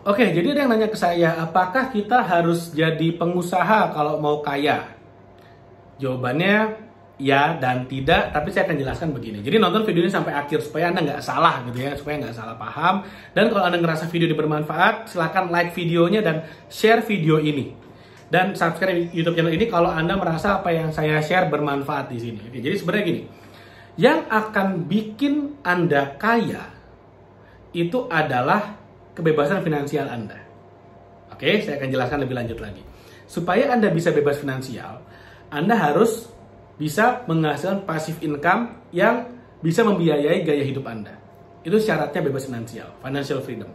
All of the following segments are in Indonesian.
Oke, jadi ada yang nanya ke saya, apakah kita harus jadi pengusaha kalau mau kaya? Jawabannya ya dan tidak, tapi saya akan jelaskan begini. Jadi nonton video ini sampai akhir supaya Anda nggak salah gitu ya, supaya nggak salah paham. Dan kalau Anda ngerasa video ini bermanfaat, silahkan like videonya dan share video ini. Dan subscribe YouTube channel ini kalau Anda merasa apa yang saya share bermanfaat di sini. Oke, jadi sebenarnya gini, yang akan bikin Anda kaya itu adalah kebebasan finansial Anda. Oke, saya akan jelaskan lebih lanjut lagi. Supaya Anda bisa bebas finansial, Anda harus bisa menghasilkan passive income yang bisa membiayai gaya hidup Anda. Itu syaratnya bebas finansial, financial freedom.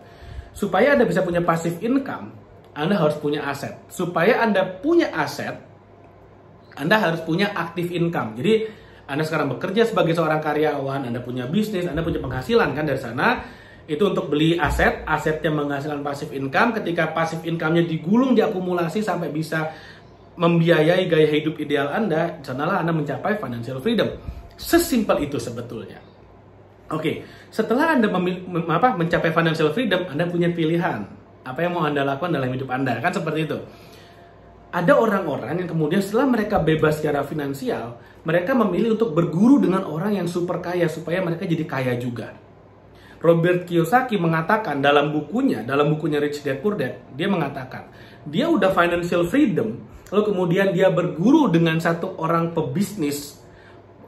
Supaya Anda bisa punya passive income, Anda harus punya aset. Supaya Anda punya aset, Anda harus punya active income. Jadi, Anda sekarang bekerja sebagai seorang karyawan, Anda punya bisnis, Anda punya penghasilan kan dari sana. Itu untuk beli aset, asetnya menghasilkan passive income. Ketika passive income-nya digulung, diakumulasi sampai bisa membiayai gaya hidup ideal Anda, sanalah Anda mencapai financial freedom. Sesimpel itu sebetulnya. Oke, setelah Anda mencapai financial freedom, Anda punya pilihan. Apa yang mau Anda lakukan dalam hidup Anda, kan seperti itu. Ada orang-orang yang kemudian setelah mereka bebas secara finansial, mereka memilih untuk berguru dengan orang yang super kaya supaya mereka jadi kaya juga. Robert Kiyosaki mengatakan dalam bukunya Rich Dad Poor Dad, dia mengatakan, dia udah financial freedom, lalu kemudian dia berguru dengan satu orang pebisnis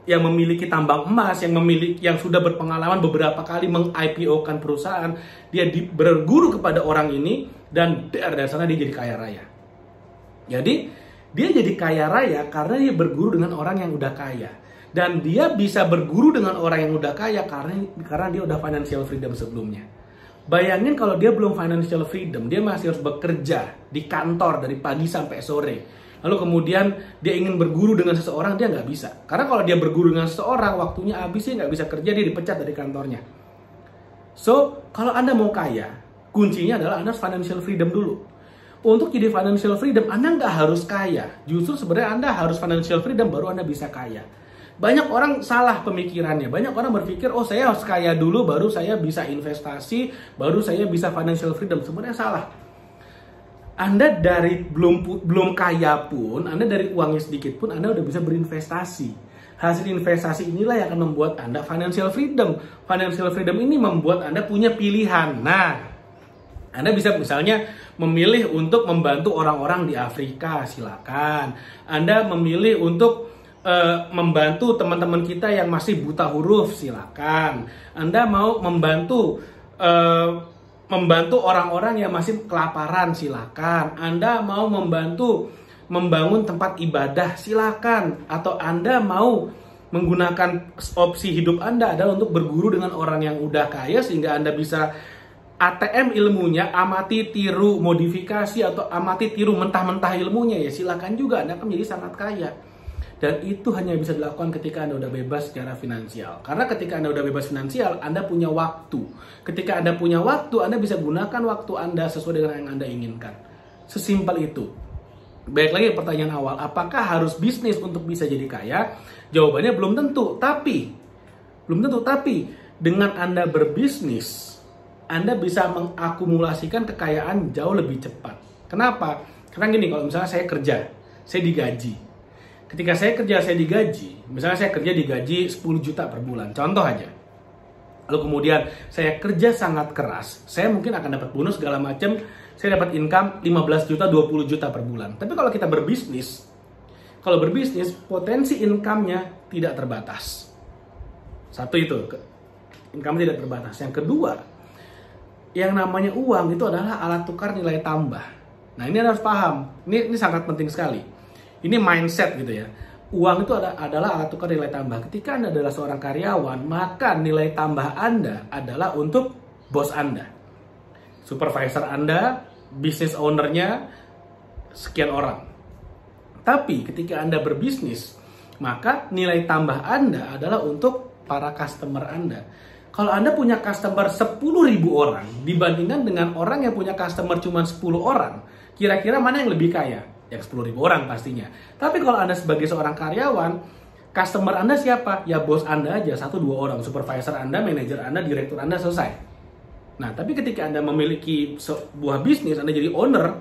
yang memiliki tambang emas, yang sudah berpengalaman beberapa kali meng-IPO-kan perusahaan. Dia berguru kepada orang ini, dan dari sana dia jadi kaya raya. Jadi, dia jadi kaya raya karena dia berguru dengan orang yang udah kaya. Dan dia bisa berguru dengan orang yang udah kaya karena dia udah financial freedom sebelumnya. Bayangin kalau dia belum financial freedom, dia masih harus bekerja di kantor dari pagi sampai sore. Lalu kemudian dia ingin berguru dengan seseorang, dia nggak bisa. Karena kalau dia berguru dengan seseorang, waktunya habis, dia nggak bisa kerja, dia dipecat dari kantornya. So, kalau Anda mau kaya, kuncinya adalah Anda harus financial freedom dulu. Untuk jadi financial freedom, Anda nggak harus kaya. Justru sebenarnya Anda harus financial freedom, baru Anda bisa kaya. Banyak orang salah pemikirannya. Banyak orang berpikir, oh saya harus kaya dulu, baru saya bisa investasi, baru saya bisa financial freedom. Sebenarnya salah. Anda dari belum kaya pun, Anda dari uangnya sedikit pun, Anda udah bisa berinvestasi. Hasil investasi inilah yang akan membuat Anda financial freedom. Financial freedom ini membuat Anda punya pilihan. Nah, Anda bisa misalnya memilih untuk membantu orang-orang di Afrika, silakan. Anda memilih untuk membantu teman-teman kita yang masih buta huruf, silakan. Anda mau membantu orang-orang yang masih kelaparan, silakan. Anda mau membantu membangun tempat ibadah, silakan. Atau Anda mau menggunakan opsi hidup Anda adalah untuk berguru dengan orang yang udah kaya sehingga Anda bisa ATM ilmunya, amati, tiru, modifikasi, atau amati, tiru, mentah-mentah ilmunya, ya silakan juga. Anda akan menjadi sangat kaya. Dan itu hanya bisa dilakukan ketika Anda udah bebas secara finansial. Karena ketika Anda udah bebas finansial, Anda punya waktu. Ketika Anda punya waktu, Anda bisa gunakan waktu Anda sesuai dengan yang Anda inginkan. Sesimpel itu. Baik lagi pertanyaan awal, apakah harus bisnis untuk bisa jadi kaya? Jawabannya belum tentu. Tapi dengan Anda berbisnis, Anda bisa mengakumulasikan kekayaan jauh lebih cepat. Kenapa? Karena gini, kalau misalnya saya kerja, saya digaji. Ketika saya kerja, saya digaji. Misalnya saya kerja digaji 10 juta per bulan. Contoh aja. Lalu kemudian saya kerja sangat keras. Saya mungkin akan dapat bonus segala macam. Saya dapat income 15 juta, 20 juta per bulan. Tapi kalau kita berbisnis, potensi income-nya tidak terbatas. Satu itu, income tidak terbatas. Yang kedua, yang namanya uang itu adalah alat tukar nilai tambah. Nah, ini harus paham. Ini sangat penting sekali. Ini mindset gitu ya. Uang itu adalah alat tukar nilai tambah. Ketika Anda adalah seorang karyawan, maka nilai tambah Anda adalah untuk bos Anda. Supervisor Anda, business owner-nya, sekian orang. Tapi ketika Anda berbisnis, maka nilai tambah Anda adalah untuk para customer Anda. Kalau Anda punya customer 10.000 orang, dibandingkan dengan orang yang punya customer cuma 10 orang, kira-kira mana yang lebih kaya? Yang 10.000 orang pastinya. Tapi kalau Anda sebagai seorang karyawan, customer Anda siapa? Ya bos Anda aja, 1-2 orang. Supervisor Anda, manajer Anda, direktur Anda, selesai. Nah, tapi ketika Anda memiliki sebuah bisnis, Anda jadi owner,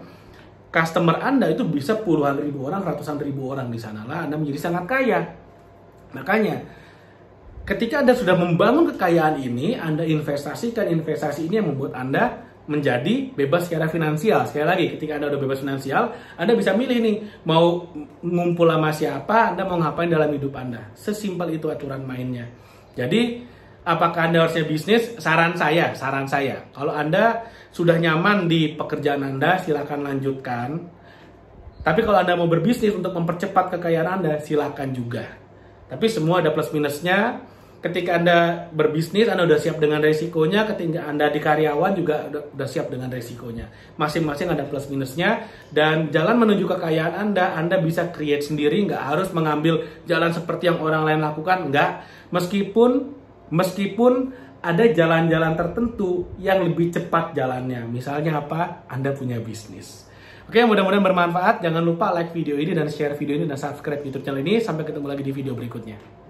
customer Anda itu bisa puluhan ribu orang, ratusan ribu orang di sana lah, Anda menjadi sangat kaya. Makanya, ketika Anda sudah membangun kekayaan ini, Anda investasikan investasi ini yang membuat Anda menjadi bebas secara finansial. Sekali lagi, ketika Anda udah bebas finansial, Anda bisa milih nih, mau ngumpul sama siapa, Anda mau ngapain dalam hidup Anda. Sesimpel itu aturan mainnya. Jadi, apakah Anda harusnya bisnis? Saran saya, kalau Anda sudah nyaman di pekerjaan Anda, silakan lanjutkan. Tapi kalau Anda mau berbisnis untuk mempercepat kekayaan Anda, silakan juga. Tapi semua ada plus minusnya. Ketika Anda berbisnis, Anda udah siap dengan resikonya. Ketika Anda di karyawan juga udah siap dengan resikonya. Masing-masing ada plus minusnya. Dan jalan menuju kekayaan Anda bisa create sendiri. Nggak harus mengambil jalan seperti yang orang lain lakukan. Nggak. Meskipun ada jalan-jalan tertentu yang lebih cepat jalannya. Misalnya apa? Anda punya bisnis. Oke, mudah-mudahan bermanfaat. Jangan lupa like video ini dan share video ini dan subscribe YouTube channel ini. Sampai ketemu lagi di video berikutnya.